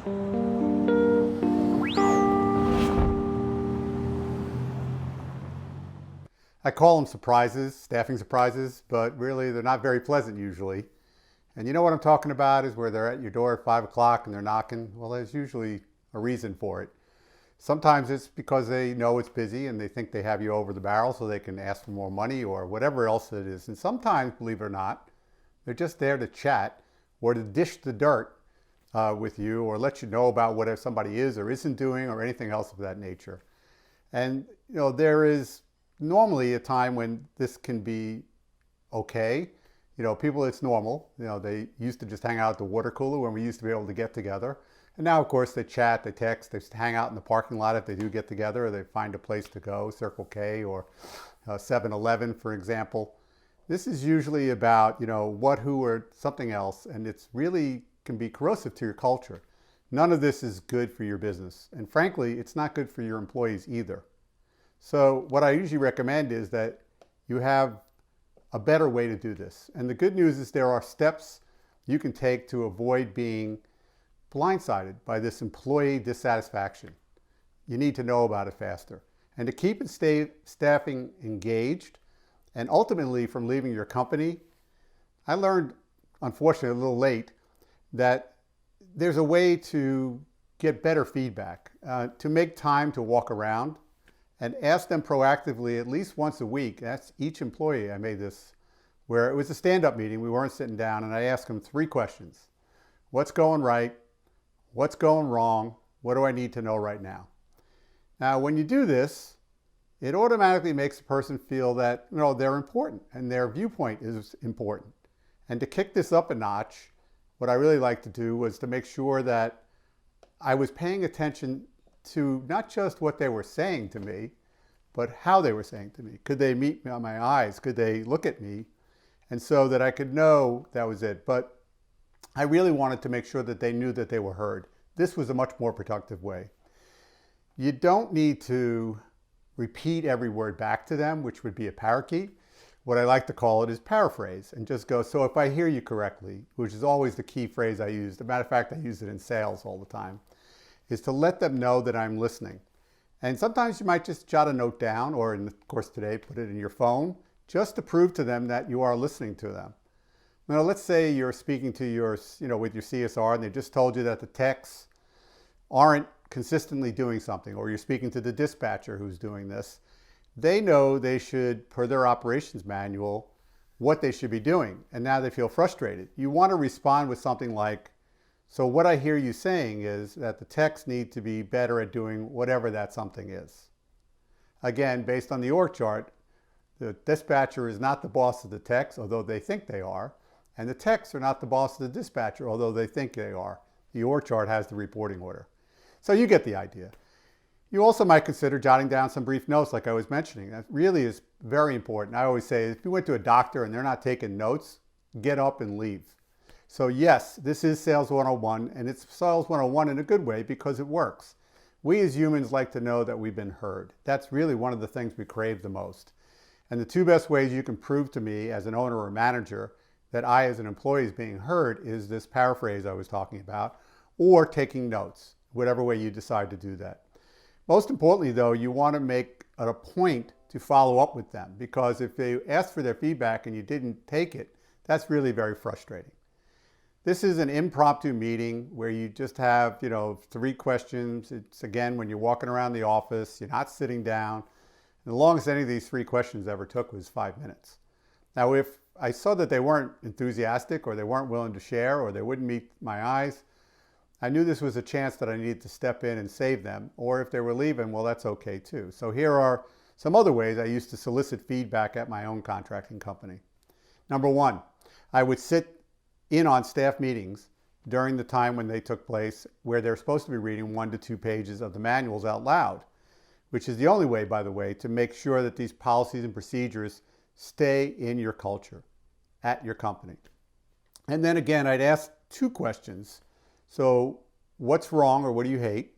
I call them surprises, staffing surprises, but really they're not very pleasant usually. And you know what I'm talking about is where they're at your door at 5 o'clock and they're knocking. Well, there's usually a reason for it. Sometimes it's because they know it's busy and they think they have you over the barrel so they can ask for more money or whatever else it is. And sometimes, believe it or not, they're just there to chat or to dish the dirt with you or let you know about what somebody is or isn't doing or anything else of that nature. And there is normally a time when this can be okay. People, it's normal. They used to just hang out at the water cooler when we used to be able to get together. And now, of course, they chat, they text, they hang out in the parking lot if they do get together, or they find a place to go, Circle K or 7-Eleven, for example. This is usually about, what, who, or something else, and it's really can be corrosive to your culture. None of this is good for your business. And frankly, it's not good for your employees either. So what I usually recommend is that you have a better way to do this. And the good news is there are steps you can take to avoid being blindsided by this employee dissatisfaction. You need to know about it faster. And to keep staffing engaged and ultimately from leaving your company, I learned, unfortunately a little late, that there's a way to get better feedback, to make time to walk around and ask them proactively at least once a week. That's each employee. I made this where it was a stand-up meeting. We weren't sitting down, and I asked them 3 questions. What's going right? What's going wrong? What do I need to know right now? Now, when you do this, it automatically makes the person feel that they're important and their viewpoint is important. And to kick this up a notch, what I really like to do was to make sure that I was paying attention to not just what they were saying to me, but how they were saying to me. Could they meet me on my eyes? Could they look at me? And so that I could know that was it. But I really wanted to make sure that they knew that they were heard. This was a much more productive way. You don't need to repeat every word back to them, which would be a parakeet. What I like to call it is paraphrase and just go, so if I hear you correctly, which is always the key phrase I use. As a matter of fact, I use it in sales all the time, is to let them know that I'm listening. And sometimes you might just jot a note down, or in the course today, put it in your phone, just to prove to them that you are listening to them. Now, let's say you're speaking to with your CSR and they just told you that the techs aren't consistently doing something, or you're speaking to the dispatcher who's doing this. They know they should, per their operations manual, what they should be doing. And now they feel frustrated. You want to respond with something like, so what I hear you saying is that the techs need to be better at doing whatever that something is. Again, based on the org chart, the dispatcher is not the boss of the techs, although they think they are. And the techs are not the boss of the dispatcher, although they think they are. The org chart has the reporting order. So you get the idea. You also might consider jotting down some brief notes like I was mentioning. That really is very important. I always say if you went to a doctor and they're not taking notes, get up and leave. So yes, this is Sales 101, and it's Sales 101 in a good way because it works. We as humans like to know that we've been heard. That's really one of the things we crave the most. And the 2 best ways you can prove to me as an owner or manager that I as an employee is being heard is this paraphrase I was talking about, or taking notes, whatever way you decide to do that. Most importantly, though, you want to make it a point to follow up with them, because if they ask for their feedback and you didn't take it, that's really very frustrating. This is an impromptu meeting where you just have, 3 questions. It's, again, when you're walking around the office, you're not sitting down. And the longest any of these 3 questions ever took was 5 minutes. Now, if I saw that they weren't enthusiastic or they weren't willing to share or they wouldn't meet my eyes, I knew this was a chance that I needed to step in and save them. Or if they were leaving, well, that's okay too. So here are some other ways I used to solicit feedback at my own contracting company. Number 1, I would sit in on staff meetings during the time when they took place where they're supposed to be reading 1 to 2 pages of the manuals out loud, which is the only way, by the way, to make sure that these policies and procedures stay in your culture at your company. And then again, I'd ask 2 questions. So what's wrong or what do you hate?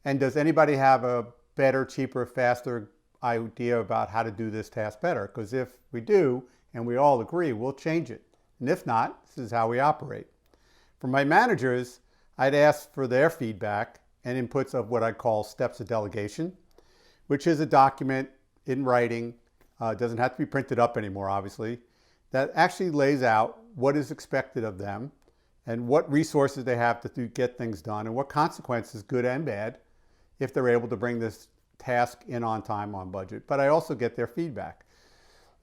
And does anybody have a better, cheaper, faster idea about how to do this task better? Because if we do, and we all agree, we'll change it. And if not, this is how we operate. For my managers, I'd ask for their feedback and inputs of what I call steps of delegation, which is a document in writing, doesn't have to be printed up anymore, obviously, that actually lays out what is expected of them and what resources they have to get things done and what consequences, good and bad, if they're able to bring this task in on time, on budget. But I also get their feedback.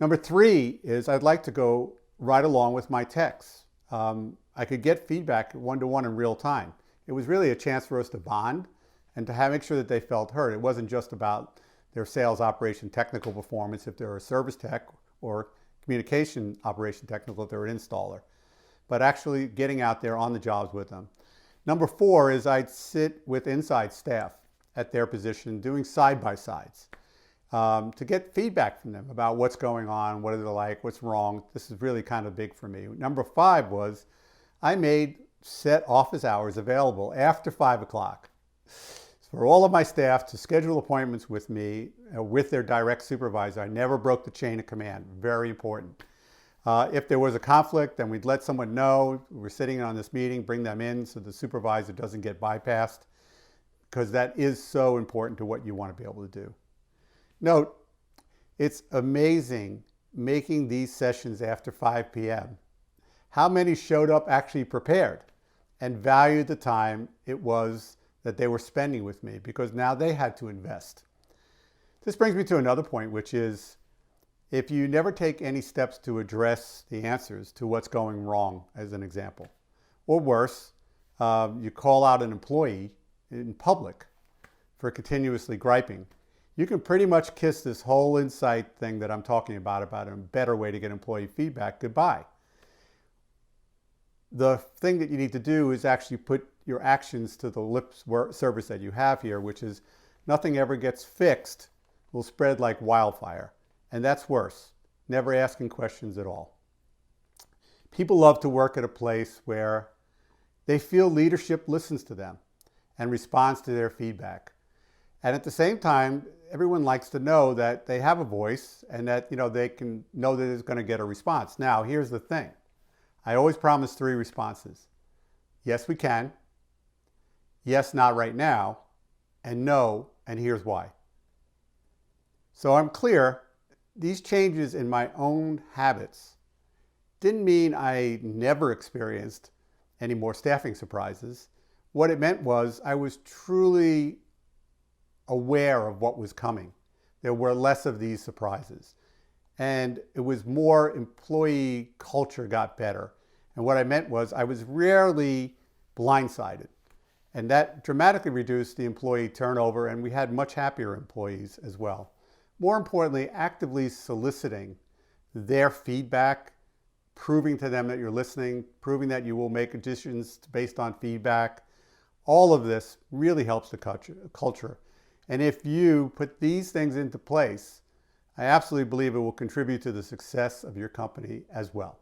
Number 3 is I'd like to go right along with my techs. I could get feedback one-to-one in real time. It was really a chance for us to bond and to make sure that they felt heard. It wasn't just about their sales operation technical performance if they're a service tech, or communication operation technical if they're an installer, but actually getting out there on the jobs with them. Number 4 is I'd sit with inside staff at their position doing side-by-sides to get feedback from them about what's going on, what are they like, what's wrong. This is really kind of big for me. Number 5 was I made set office hours available after 5 o'clock for all of my staff to schedule appointments with me, with their direct supervisor. I never broke the chain of command. Very important. If there was a conflict, then we'd let someone know. We're sitting on this meeting, bring them in so the supervisor doesn't get bypassed, because that is so important to what you want to be able to do. Note, it's amazing making these sessions after 5 p.m. How many showed up actually prepared and valued the time it was that they were spending with me, because now they had to invest. This brings me to another point, which is if you never take any steps to address the answers to what's going wrong, as an example, or worse, you call out an employee in public for continuously griping, you can pretty much kiss this whole insight thing that I'm talking about a better way to get employee feedback goodbye. The thing that you need to do is actually put your actions to the lip service that you have here, which is nothing ever gets fixed, will spread like wildfire. And that's worse, never asking questions at all. People love to work at a place where they feel leadership listens to them and responds to their feedback. And at the same time, everyone likes to know that they have a voice and that they can know that it's going to get a response. Now, here's the thing. I always promise 3 responses. Yes, we can. Yes, not right now. And no, and here's why. So I'm clear, these changes in my own habits didn't mean I never experienced any more staffing surprises. What it meant was I was truly aware of what was coming. There were less of these surprises. And it was more employee culture got better. And what I meant was I was rarely blindsided. And that dramatically reduced the employee turnover, and we had much happier employees as well. More importantly, actively soliciting their feedback, proving to them that you're listening, proving that you will make additions based on feedback. All of this really helps the culture. And if you put these things into place, I absolutely believe it will contribute to the success of your company as well.